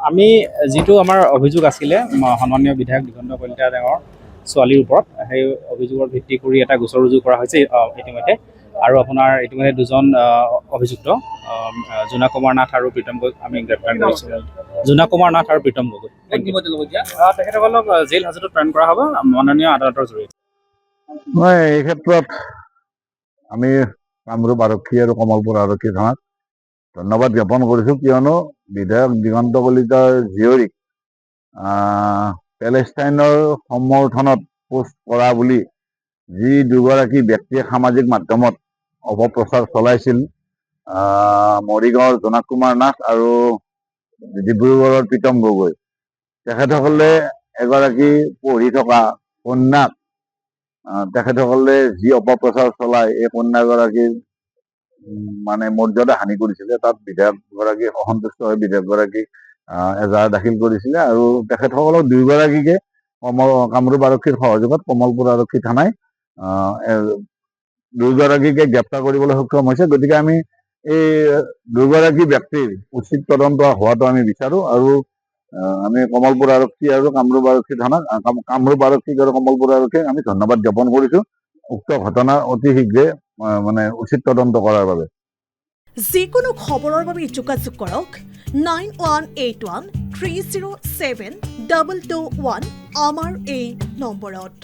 আমি যিটো আমাৰ অভিযোগ আছিলে সন্মানীয় বিধায়ক দিগন্ত কলিতা ডাঙৰ ছোৱালীৰ ওপৰত, সেই অভিযোগৰ ভিত্তি কৰি এটা গোচৰ ৰুজু কৰা হৈছে ইতিমধ্যে। আৰু আপোনাৰ ইতিমধ্যে দুজন অভিযুক্ত জোনা কুমাৰ নাথ আৰু প্ৰীতম গগৈক আমি গ্ৰেপ্তাৰ কৰিছোঁ। জোনা কুমাৰ নাথ আৰু প্ৰীতম গগৈ তেখেতসকলক জেইল হাজতত প্ৰেৰণ কৰা হ'ব মাননীয় আদালতৰ জৰিয়তে। মই এই ক্ষেত্ৰত আমি কামৰূপ আৰক্ষী আৰু কমলপুৰ আৰক্ষী থানাক ধন্যবাদ জ্ঞাপন কৰিছোঁ, কিয়নো বিধায়ক দিগন্ত কলিতাৰ জীয়ৰীক পেলেষ্টাইনৰ সমৰ্থনত পোষ্ট কৰা বুলি যি দুগৰাকী ব্যক্তিয়ে সামাজিক মাধ্যমত অপপ্ৰচাৰ চলাইছিল, মৰিগাঁৱৰ জোনা কুমাৰ নাথ আৰু ডিব্ৰুগড়ৰ প্ৰীতম গগৈ, তেখেতসকলে এগৰাকী পঢ়ি থকা কন্যাক তেখেতসকলে যি অপপ্ৰচাৰ চলাই এই কন্যাগৰাকীৰ মানে মৰ্যাদা হানি কৰিছিলে। তাত বিধায়কগৰাকী অসন্তুষ্ট হৈ বিধায়কগৰাকীক এজাহাৰ দাখিল কৰিছিলে আৰু তেখেতসকলক দুয়োগৰাকীকে কামৰূপ আৰক্ষীৰ সহযোগত কমলপুৰ আৰক্ষী থানাই দুয়োগৰাকীকে গ্ৰেপ্তাৰ কৰিবলৈ সক্ষম হৈছে। গতিকে আমি এই দুয়োগৰাকী ব্যক্তিৰ উচিত তদন্ত হোৱাটো আমি বিচাৰোঁ আৰু আমি কমলপুৰ আৰক্ষী আৰু কামৰূপ আৰক্ষী থানাক কামৰূপ আৰক্ষীক আৰু কমলপুৰ আৰক্ষীক আমি ধন্যবাদ জ্ঞাপন কৰিছোঁ উক্ত ঘটনা অতি শীঘ্ৰে মানে উচিত তদন্ত কৰাৰ বাবে। যিকোনো খবৰৰ বাবে যোগাযোগ কৰক 9181307221 আমাৰ এই নম্বৰত।